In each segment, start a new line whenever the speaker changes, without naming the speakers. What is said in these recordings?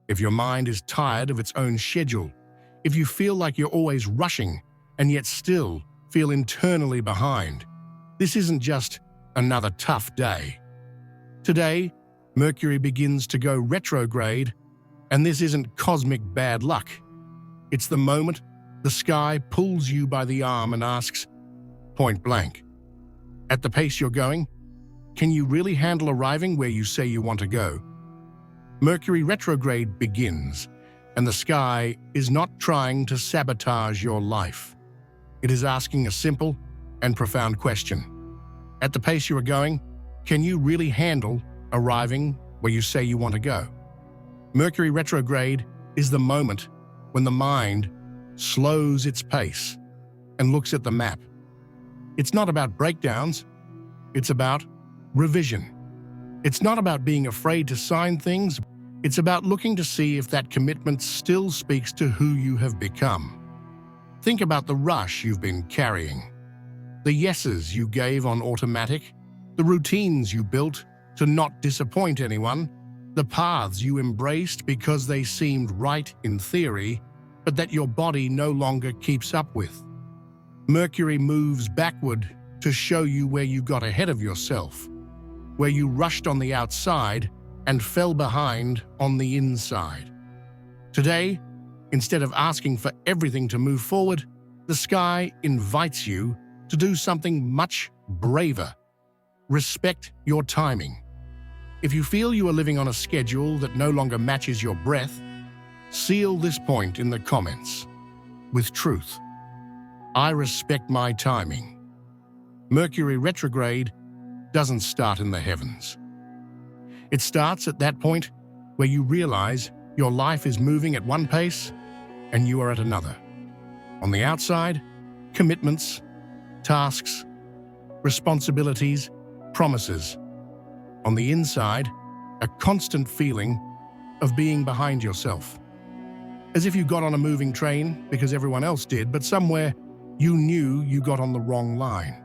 if your mind is tired of its own schedule, if you feel like you're always rushing and yet still feel internally behind, this isn't just another tough day. Today, Mercury begins to go retrograde, and this isn't cosmic bad luck. It's the moment the sky pulls you by the arm and asks, point blank, at the pace you're going, can you really handle arriving where you say you want to go? Mercury retrograde begins, and the sky is not trying to sabotage your life. It is asking a simple and profound question. At the pace you are going, can you really handle arriving where you say you want to go? Mercury retrograde is the moment when the mind slows its pace and looks at the map. It's not about breakdowns, it's about revision. It's not about being afraid to sign things, it's about looking to see if that commitment still speaks to who you have become. Think about the rush you've been carrying, the yeses you gave on automatic, the routines you built to not disappoint anyone, the paths you embraced because they seemed right in theory, but that your body no longer keeps up with. Mercury moves backward to show you where you got ahead of yourself, where you rushed on the outside and fell behind on the inside. Today, instead of asking for everything to move forward, the sky invites you to do something much braver. Respect your timing. If you feel you are living on a schedule that no longer matches your breath, seal this point in the comments with truth. I respect my timing. Mercury retrograde doesn't start in the heavens. It starts at that point where you realize your life is moving at one pace and you are at another. On the outside, commitments, tasks, responsibilities, promises. On the inside, a constant feeling of being behind yourself. As if you got on a moving train because everyone else did, but somewhere you knew you got on the wrong line.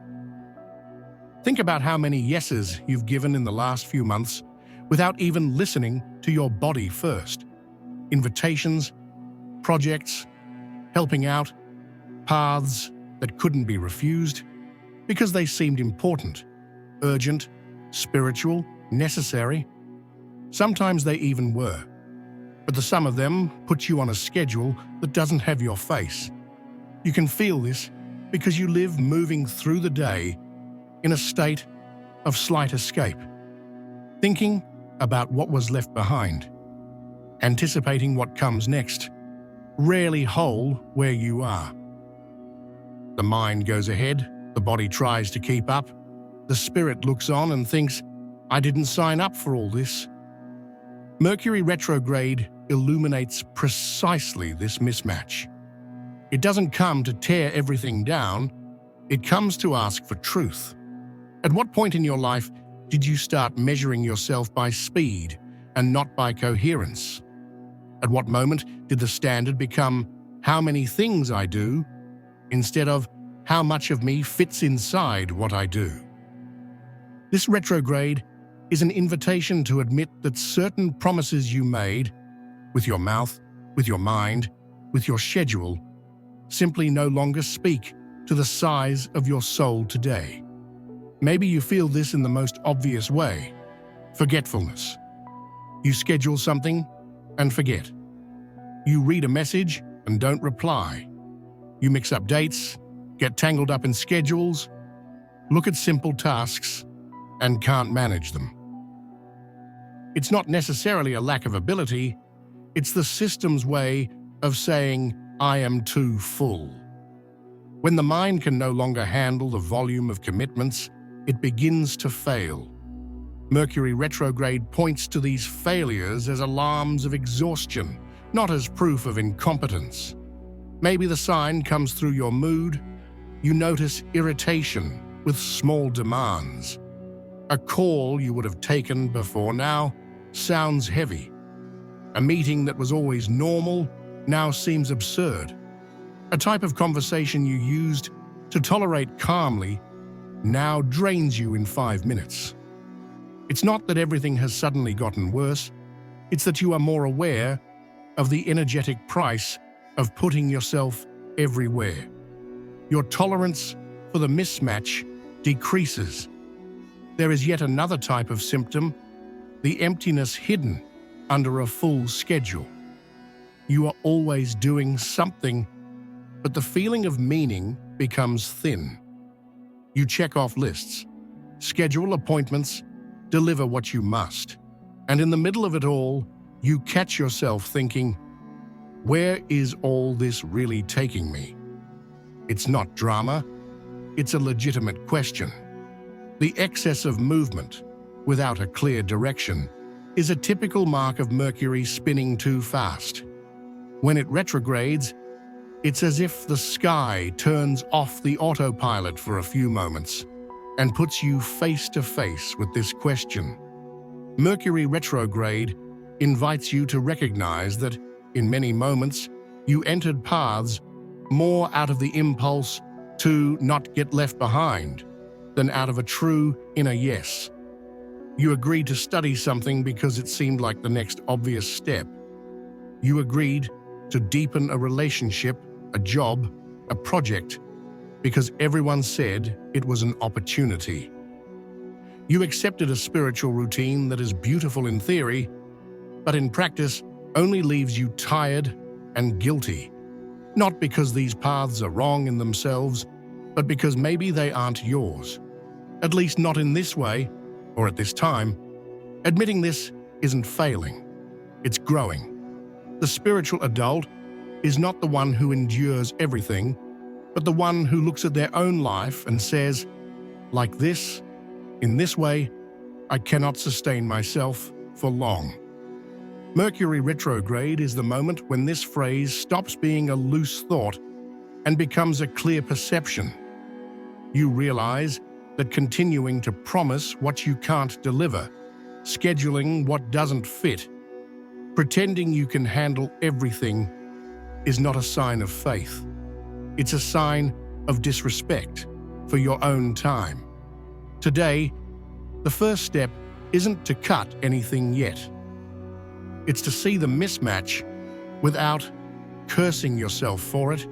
Think about how many yeses you've given in the last few months without even listening to your body first. Invitations, projects, helping out, paths that couldn't be refused because they seemed important, urgent, spiritual, necessary. Sometimes they even were, but the sum of them puts you on a schedule that doesn't have your face. You can feel this because you live moving through the day in a state of slight escape, thinking about what was left behind, anticipating what comes next, rarely whole where you are. The mind goes ahead, the body tries to keep up, the spirit looks on and thinks, I didn't sign up for all this. Mercury retrograde illuminates precisely this mismatch. It doesn't come to tear everything down, it comes to ask for truth. At what point in your life did you start measuring yourself by speed and not by coherence? At what moment did the standard become how many things I do instead of how much of me fits inside what I do? This retrograde is an invitation to admit that certain promises you made, with your mouth, with your mind, with your schedule, simply no longer speak to the size of your soul today. Maybe you feel this in the most obvious way: forgetfulness. You schedule something and forget. You read a message and don't reply. You mix up dates, get tangled up in schedules, look at simple tasks, and can't manage them. It's not necessarily a lack of ability, it's the system's way of saying, I am too full. When the mind can no longer handle the volume of commitments, it begins to fail. Mercury retrograde points to these failures as alarms of exhaustion, not as proof of incompetence. Maybe the sign comes through your mood. You notice irritation with small demands. A call you would have taken before now sounds heavy. A meeting that was always normal now seems absurd. A type of conversation you used to tolerate calmly now drains you in 5 minutes. It's not that everything has suddenly gotten worse, it's that you are more aware of the energetic price of putting yourself everywhere. Your tolerance for the mismatch decreases. There is yet another type of symptom, the emptiness hidden under a full schedule. You are always doing something, but the feeling of meaning becomes thin. You check off lists, schedule appointments, deliver what you must. And in the middle of it all, you catch yourself thinking, where is all this really taking me? It's not drama, it's a legitimate question. The excess of movement, without a clear direction, is a typical mark of Mercury spinning too fast. When it retrogrades, it's as if the sky turns off the autopilot for a few moments and puts you face to face with this question. Mercury retrograde invites you to recognize that, in many moments, you entered paths more out of the impulse to not get left behind than out of a true inner yes. You agreed to study something because it seemed like the next obvious step. You agreed to deepen a relationship, a job, a project, because everyone said it was an opportunity. You accepted a spiritual routine that is beautiful in theory, but in practice only leaves you tired and guilty. Not because these paths are wrong in themselves, but because maybe they aren't yours. At least not in this way, or at this time. Admitting this isn't failing, it's growing. The spiritual adult is not the one who endures everything, but the one who looks at their own life and says, like this, in this way, I cannot sustain myself for long. Mercury retrograde is the moment when this phrase stops being a loose thought and becomes a clear perception. You realize that continuing to promise what you can't deliver, scheduling what doesn't fit, pretending you can handle everything is not a sign of faith. It's a sign of disrespect for your own time. Today, the first step isn't to cut anything yet. It's to see the mismatch without cursing yourself for it.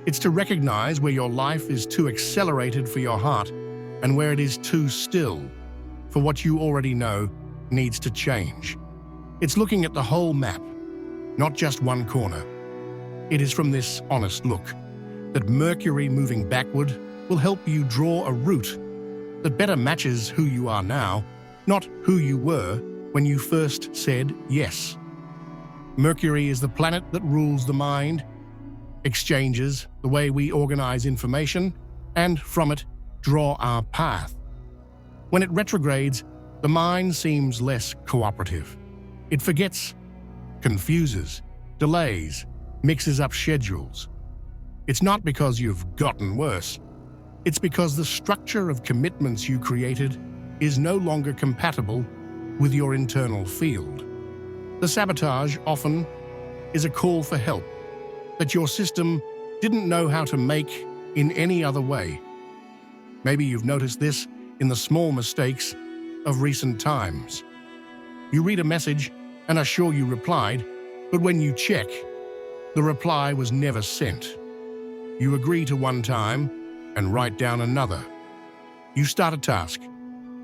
It's to recognize where your life is too accelerated for your heart and where it is too still for what you already know needs to change. It's looking at the whole map, not just one corner. It is from this honest look that Mercury moving backward will help you draw a route that better matches who you are now, not who you were when you first said yes. Mercury is the planet that rules the mind, exchanges the way we organize information, and from it, draw our path. When it retrogrades, the mind seems less cooperative. It forgets, confuses, delays, mixes up schedules. It's not because you've gotten worse. It's because the structure of commitments you created is no longer compatible with your internal field. The sabotage often is a call for help that your system didn't know how to make in any other way. Maybe you've noticed this in the small mistakes of recent times. You read a message and are sure you replied, but when you check, the reply was never sent. You agree to one time and write down another. You start a task,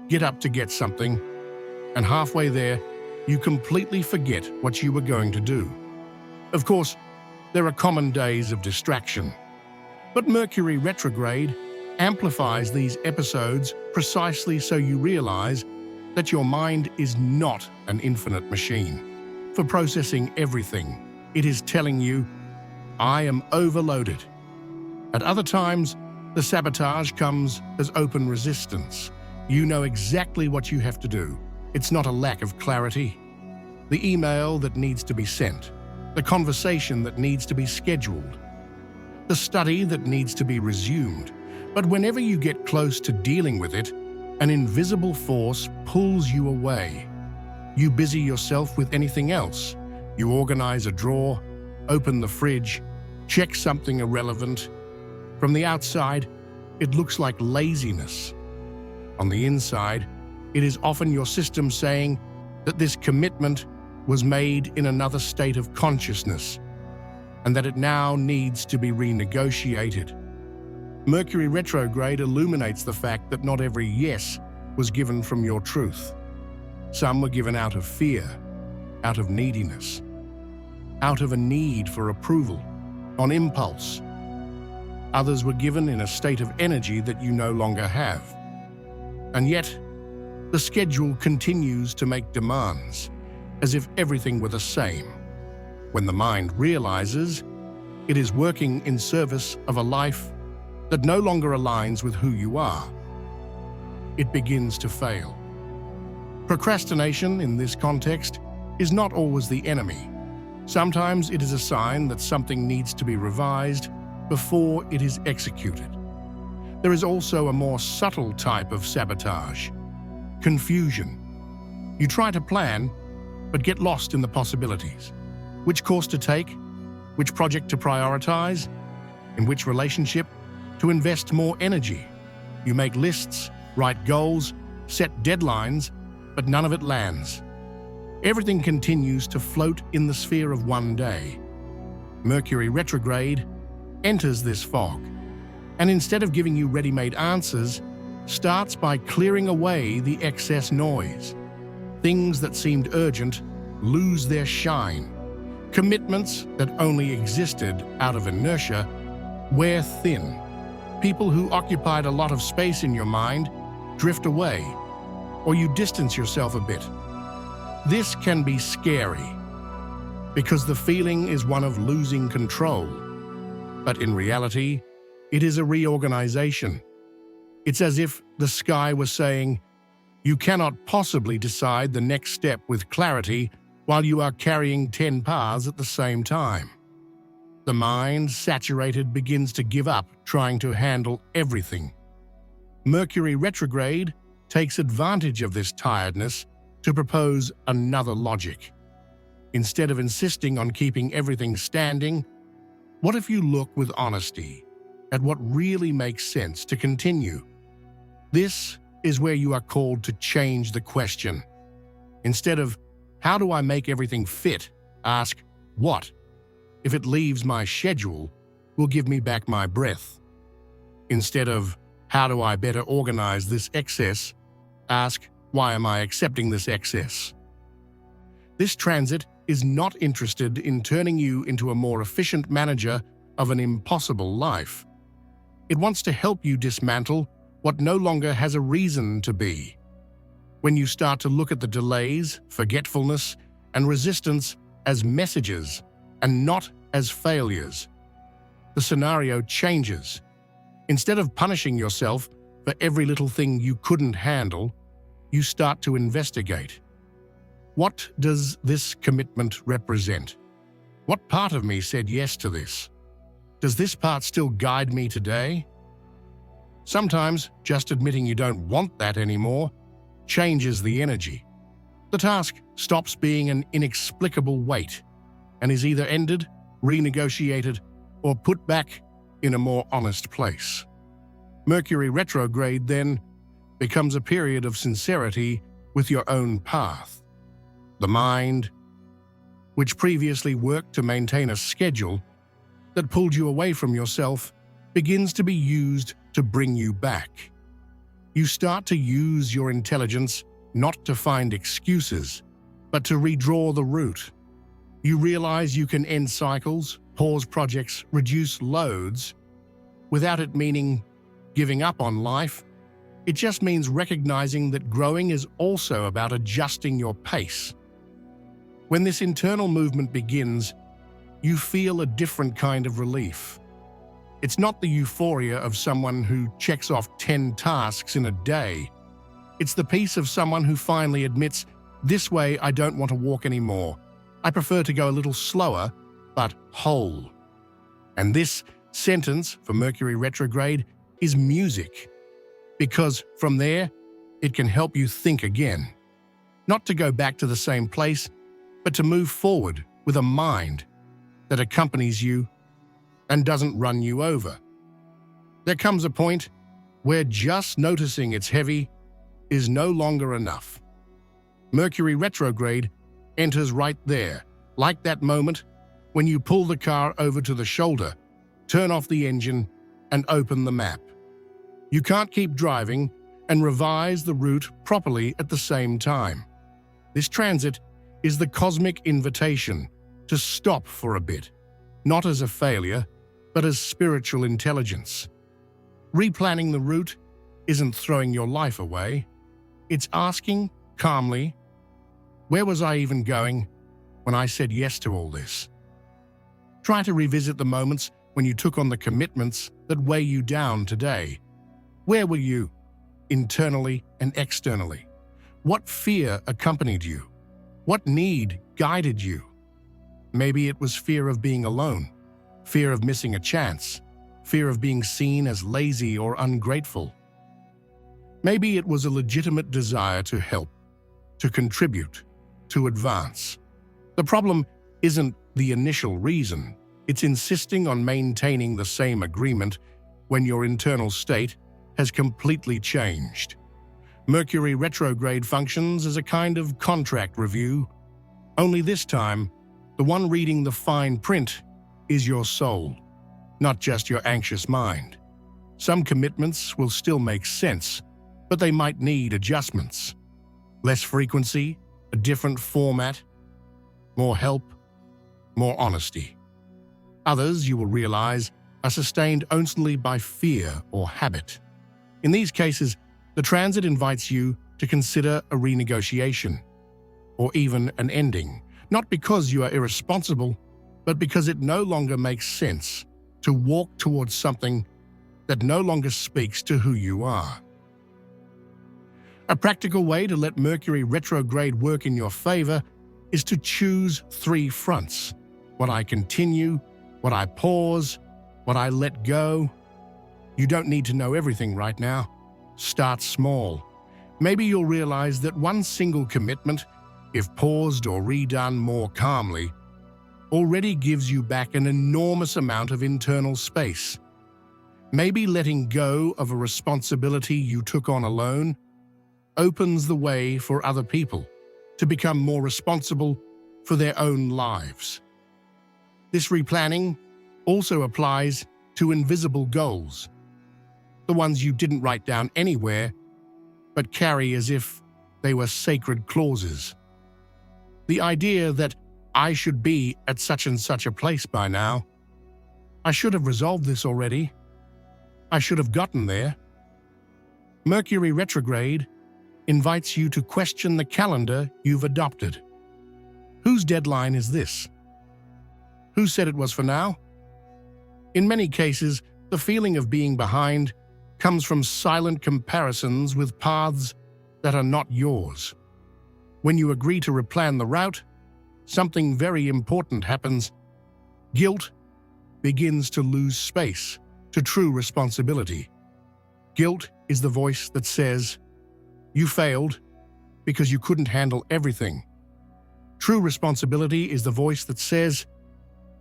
get up to get something, and halfway there, you completely forget what you were going to do. Of course, there are common days of distraction, but Mercury retrograde amplifies these episodes precisely so you realize that your mind is not an infinite machine for processing everything. It is telling you, I am overloaded. At other times, the sabotage comes as open resistance. You know exactly what you have to do. It's not a lack of clarity. The email that needs to be sent, the conversation that needs to be scheduled, the study that needs to be resumed. But whenever you get close to dealing with it, an invisible force pulls you away. You busy yourself with anything else. You organize a drawer, open the fridge, check something irrelevant. From the outside, it looks like laziness. On the inside, it is often your system saying that this commitment was made in another state of consciousness, and that it now needs to be renegotiated. Mercury retrograde illuminates the fact that not every yes was given from your truth. Some were given out of fear, out of neediness, out of a need for approval, on impulse. Others were given in a state of energy that you no longer have. And yet, the schedule continues to make demands, as if everything were the same. When the mind realizes it is working in service of a life that no longer aligns with who you are, it begins to fail. Procrastination in this context is not always the enemy. Sometimes it is a sign that something needs to be revised before it is executed. There is also a more subtle type of sabotage: confusion. You try to plan, but get lost in the possibilities. Which course to take, which project to prioritize, in which relationship to invest more energy. You make lists, write goals, set deadlines, but none of it lands. Everything continues to float in the sphere of one day. Mercury retrograde enters this fog, and instead of giving you ready-made answers, starts by clearing away the excess noise. Things that seemed urgent lose their shine. Commitments that only existed out of inertia wear thin. People who occupied a lot of space in your mind drift away, or you distance yourself a bit. This can be scary, because the feeling is one of losing control. But in reality, it is a reorganization. It's as if the sky was saying, you cannot possibly decide the next step with clarity while you are carrying 10 paths at the same time. The mind, saturated, begins to give up trying to handle everything. Mercury retrograde takes advantage of this tiredness to propose another logic. Instead of insisting on keeping everything standing, what if you look with honesty at what really makes sense to continue? This is where you are called to change the question. Instead of, how do I make everything fit? Ask, what, if it leaves my schedule, will give me back my breath? Instead of, how do I better organize this excess? Ask, why am I accepting this excess? This transit is not interested in turning you into a more efficient manager of an impossible life. It wants to help you dismantle what no longer has a reason to be. When you start to look at the delays, forgetfulness, and resistance as messages and not as failures, the scenario changes. Instead of punishing yourself for every little thing you couldn't handle, you start to investigate. What does this commitment represent? What part of me said yes to this? Does this part still guide me today? Sometimes just admitting you don't want that anymore changes the energy. The task stops being an inexplicable weight and is either ended, renegotiated, or put back in a more honest place. Mercury retrograde, then, becomes a period of sincerity with your own path. The mind, which previously worked to maintain a schedule that pulled you away from yourself, begins to be used to bring you back. You start to use your intelligence not to find excuses, but to redraw the route. You realize you can end cycles, pause projects, reduce loads, without it meaning giving up on life. It just means recognizing that growing is also about adjusting your pace. When this internal movement begins, you feel a different kind of relief. It's not the euphoria of someone who checks off 10 tasks in a day. It's the peace of someone who finally admits, this way I don't want to walk anymore. I prefer to go a little slower, but whole. And this sentence for Mercury retrograde is music, because from there, it can help you think again. Not to go back to the same place, but to move forward with a mind that accompanies you and doesn't run you over. There comes a point where just noticing it's heavy is no longer enough. Mercury retrograde enters right there, like that moment when you pull the car over to the shoulder, turn off the engine, and open the map. You can't keep driving and revise the route properly at the same time. This transit is the cosmic invitation to stop for a bit, not as a failure, but as spiritual intelligence. Replanning the route isn't throwing your life away. It's asking calmly, where was I even going when I said yes to all this? Try to revisit the moments when you took on the commitments that weigh you down today. Where were you, internally and externally? What fear accompanied you? What need guided you? Maybe it was fear of being alone, fear of missing a chance, fear of being seen as lazy or ungrateful. Maybe it was a legitimate desire to help, to contribute, to advance. The problem isn't the initial reason. It's insisting on maintaining the same agreement when your internal state has completely changed. Mercury retrograde functions as a kind of contract review. Only this time, the one reading the fine print is your soul, not just your anxious mind. Some commitments will still make sense, but they might need adjustments. Less frequency, a different format, more help, more honesty. Others, you will realize, are sustained only by fear or habit. In these cases, the transit invites you to consider a renegotiation, or even an ending, not because you are irresponsible, but because it no longer makes sense to walk towards something that no longer speaks to who you are. A practical way to let Mercury retrograde work in your favor is to choose 3 fronts: what I continue, what I pause, what I let go. You don't need to know everything right now. Start small. Maybe you'll realize that one single commitment, if paused or redone more calmly, already gives you back an enormous amount of internal space. Maybe letting go of a responsibility you took on alone opens the way for other people to become more responsible for their own lives. This replanning also applies to invisible goals, the ones you didn't write down anywhere, but carry as if they were sacred clauses. The idea that I should be at such and such a place by now. I should have resolved this already. I should have gotten there. Mercury retrograde invites you to question the calendar you've adopted. Whose deadline is this? Who said it was for now? In many cases, the feeling of being behind comes from silent comparisons with paths that are not yours. When you agree to replan the route, something very important happens. Guilt begins to lose space to true responsibility. Guilt is the voice that says, you failed because you couldn't handle everything. True responsibility is the voice that says,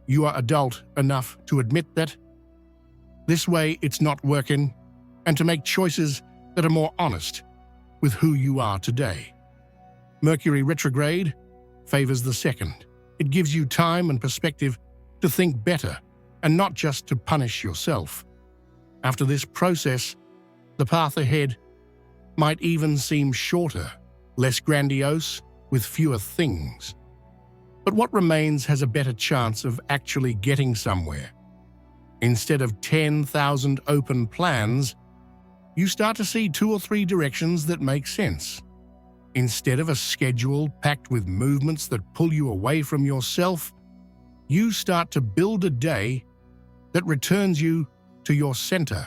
you are adult enough to admit that. This way, it's not working, and to make choices that are more honest with who you are today. Mercury retrograde favors the second. It gives you time and perspective to think better and not just to punish yourself. After this process, the path ahead might even seem shorter, less grandiose, with fewer things. But what remains has a better chance of actually getting somewhere. Instead of 10,000 open plans, you start to see 2 or 3 directions that make sense. Instead of a schedule packed with movements that pull you away from yourself, you start to build a day that returns you to your center.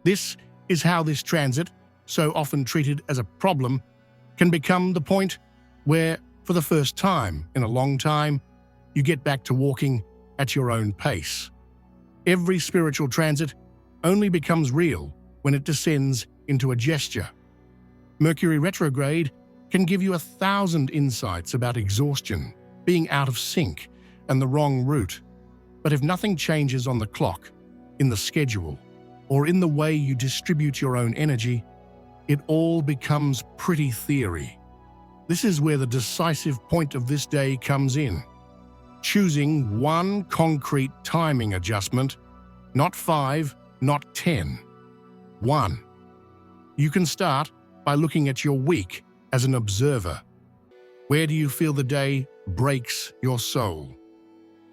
This is how this transit, so often treated as a problem, can become the point where, for the first time in a long time, you get back to walking at your own pace. Every spiritual transit only becomes real when it descends into a gesture. Mercury retrograde can give you 1,000 insights about exhaustion, being out of sync, and the wrong route. But if nothing changes on the clock, in the schedule, or in the way you distribute your own energy, it all becomes pretty theory. This is where the decisive point of this day comes in. Choosing one concrete timing adjustment, not 5, not 10. 1. You can start by looking at your week as an observer. Where do you feel the day breaks your soul?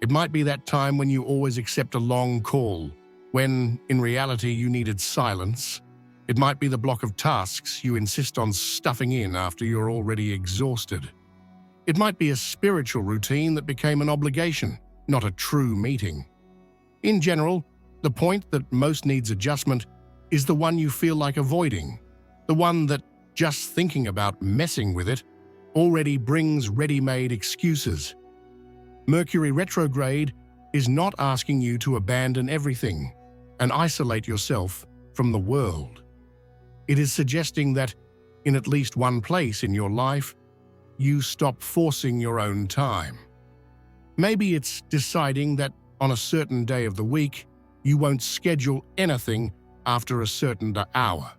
It might be that time when you always accept a long call, when, in reality, you needed silence. It might be the block of tasks you insist on stuffing in after you're already exhausted. It might be a spiritual routine that became an obligation, not a true meeting. In general, the point that most needs adjustment is the one you feel like avoiding, the one that, just thinking about messing with it, already brings ready-made excuses. Mercury retrograde is not asking you to abandon everything and isolate yourself from the world. It is suggesting that, in at least one place in your life, you stop forcing your own time. Maybe it's deciding that on a certain day of the week, you won't schedule anything after a certain hour.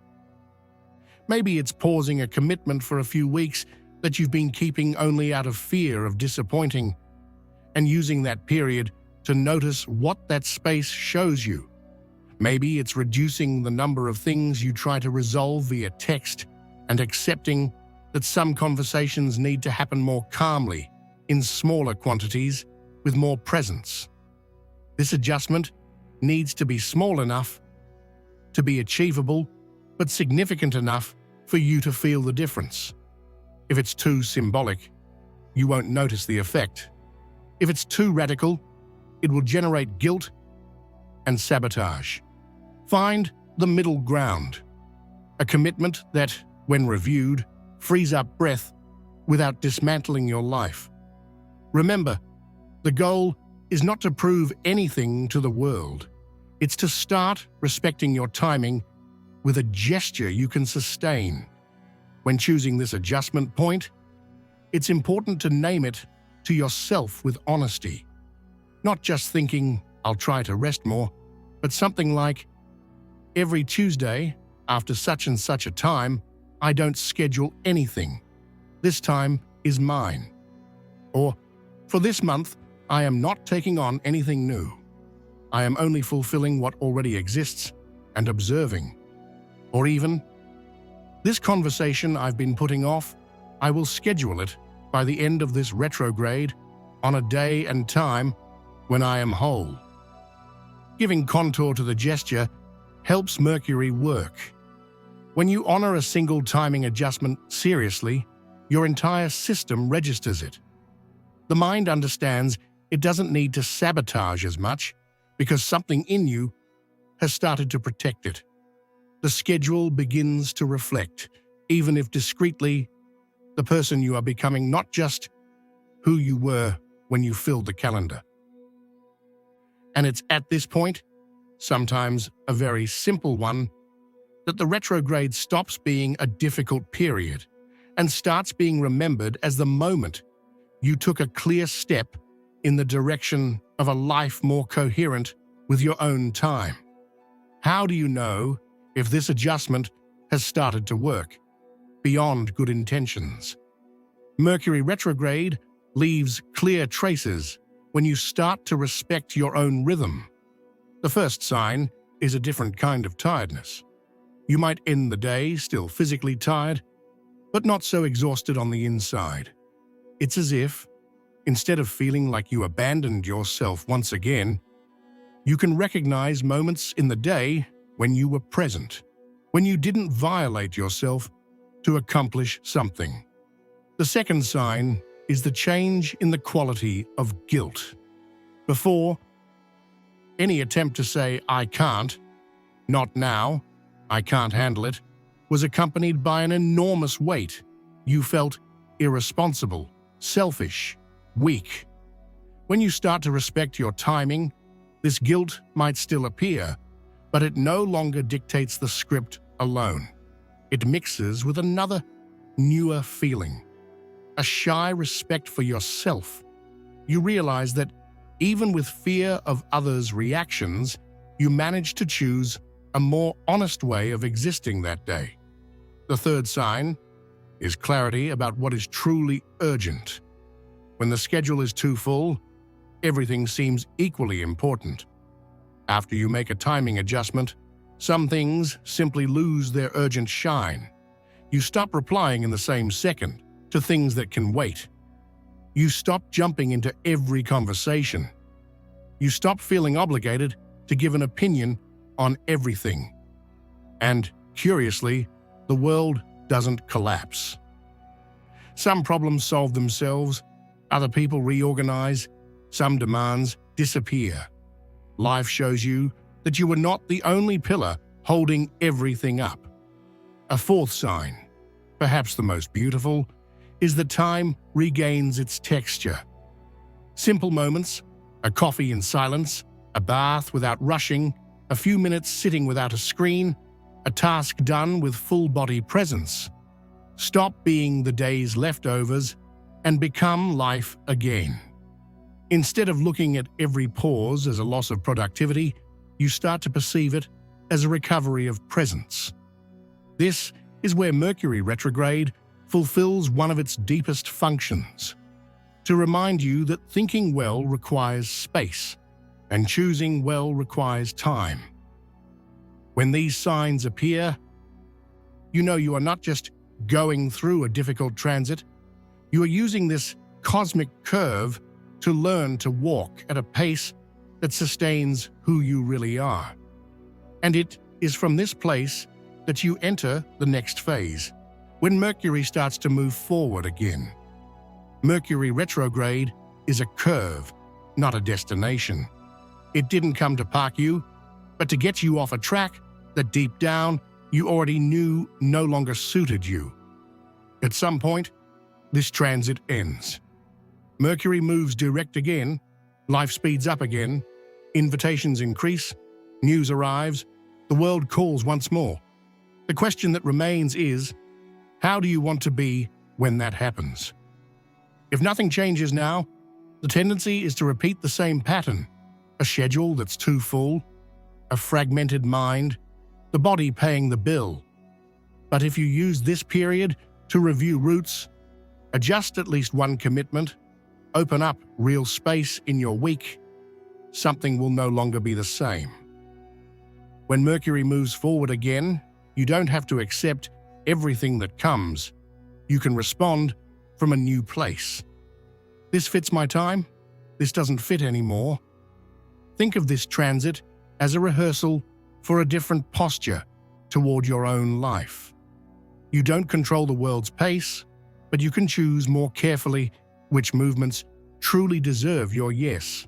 Maybe it's pausing a commitment for a few weeks that you've been keeping only out of fear of disappointing, and using that period to notice what that space shows you. Maybe it's reducing the number of things you try to resolve via text and accepting that some conversations need to happen more calmly, in smaller quantities, with more presence. This adjustment needs to be small enough to be achievable, but significant enough for you to feel the difference. If it's too symbolic, you won't notice the effect. If it's too radical, it will generate guilt and sabotage. Find the middle ground, a commitment that, when reviewed, frees up breath without dismantling your life. Remember, the goal is not to prove anything to the world. It's to start respecting your timing with a gesture you can sustain. When choosing this adjustment point, it's important to name it to yourself with honesty. Not just thinking, "I'll try to rest more," but something like, "Every Tuesday, after such and such a time, I don't schedule anything. This time is mine." Or, "For this month, I am not taking on anything new. I am only fulfilling what already exists and observing." Or even, "This conversation I've been putting off, I will schedule it by the end of this retrograde on a day and time when I am whole." Giving contour to the gesture helps Mercury work. When you honor a single timing adjustment seriously, your entire system registers it. The mind understands it doesn't need to sabotage as much because something in you has started to protect it. The schedule begins to reflect, even if discreetly, the person you are becoming, not just who you were when you filled the calendar. And it's at this point, sometimes a very simple one, that the retrograde stops being a difficult period and starts being remembered as the moment you took a clear step in the direction of a life more coherent with your own time. How do you know if this adjustment has started to work beyond good intentions? Mercury retrograde leaves clear traces when you start to respect your own rhythm. The first sign is a different kind of tiredness. You might end the day still physically tired, but not so exhausted on the inside. It's as if, instead of feeling like you abandoned yourself once again, you can recognize moments in the day when you were present, when you didn't violate yourself to accomplish something. The second sign is the change in the quality of guilt. Before, any attempt to say, "I can't," "not now," "I can't handle it," was accompanied by an enormous weight. You felt irresponsible, selfish, weak. When you start to respect your timing, this guilt might still appear, but it no longer dictates the script alone. It mixes with another, newer feeling, a shy respect for yourself. You realize that even with fear of others' reactions, you manage to choose a more honest way of existing that day. The third sign is clarity about what is truly urgent. When the schedule is too full, everything seems equally important. After you make a timing adjustment, some things simply lose their urgent shine. You stop replying in the same second to things that can wait. You stop jumping into every conversation. You stop feeling obligated to give an opinion on everything. And, curiously, the world doesn't collapse. Some problems solve themselves, other people reorganize, some demands disappear. Life shows you that you are not the only pillar holding everything up. A fourth sign, perhaps the most beautiful, is that time regains its texture. Simple moments, a coffee in silence, a bath without rushing, a few minutes sitting without a screen, a task done with full-body presence. Stop being the day's leftovers and become life again. Instead of looking at every pause as a loss of productivity, you start to perceive it as a recovery of presence. This is where Mercury retrograde fulfills one of its deepest functions: to remind you that thinking well requires space, and choosing well requires time. When these signs appear, you know you are not just going through a difficult transit, you are using this cosmic curve to learn to walk at a pace that sustains who you really are. And it is from this place that you enter the next phase, when Mercury starts to move forward again. Mercury retrograde is a curve, not a destination. It didn't come to park you, but to get you off a track that deep down you already knew no longer suited you. At some point, this transit ends. Mercury moves direct again, life speeds up again, invitations increase, news arrives, the world calls once more. The question that remains is, how do you want to be when that happens? If nothing changes now, the tendency is to repeat the same pattern: a schedule that's too full, a fragmented mind, the body paying the bill. But if you use this period to review routes, adjust at least one commitment, open up real space in your week, something will no longer be the same. When Mercury moves forward again, you don't have to accept everything that comes. You can respond from a new place. This fits my time. This doesn't fit anymore. Think of this transit as a rehearsal for a different posture toward your own life. You don't control the world's pace, but you can choose more carefully which movements truly deserve your yes.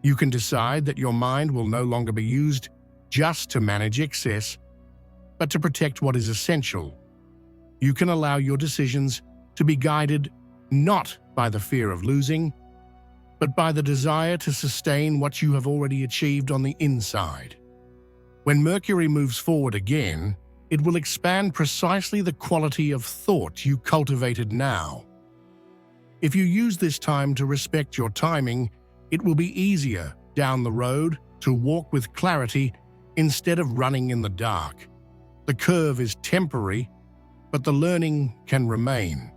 You can decide that your mind will no longer be used just to manage excess, but to protect what is essential. You can allow your decisions to be guided not by the fear of losing, but by the desire to sustain what you have already achieved on the inside. When Mercury moves forward again, it will expand precisely the quality of thought you cultivated now. If you use this time to respect your timing, it will be easier down the road to walk with clarity instead of running in the dark. The curve is temporary, but the learning can remain.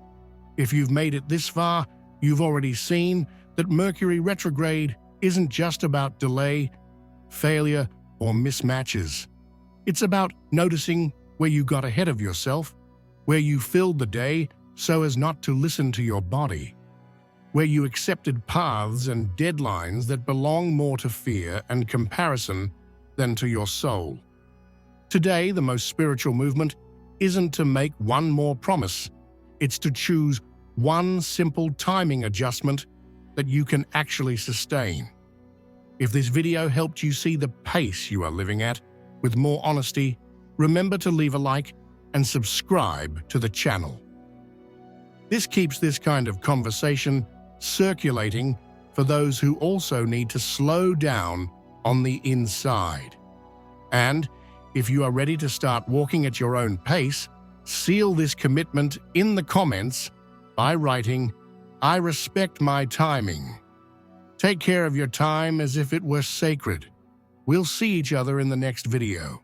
If you've made it this far, you've already seen that Mercury retrograde isn't just about delay, failure, or mismatches. It's about noticing where you got ahead of yourself, where you filled the day so as not to listen to your body, where you accepted paths and deadlines that belong more to fear and comparison than to your soul. Today, the most spiritual movement isn't to make one more promise. It's to choose one simple timing adjustment that you can actually sustain. If this video helped you see the pace you are living at with more honesty, remember to leave a like and subscribe to the channel. This keeps this kind of conversation circulating for those who also need to slow down on the inside. And if you are ready to start walking at your own pace, seal this commitment in the comments by writing, "I respect my timing." Take care of your time as if it were sacred. We'll see each other in the next video.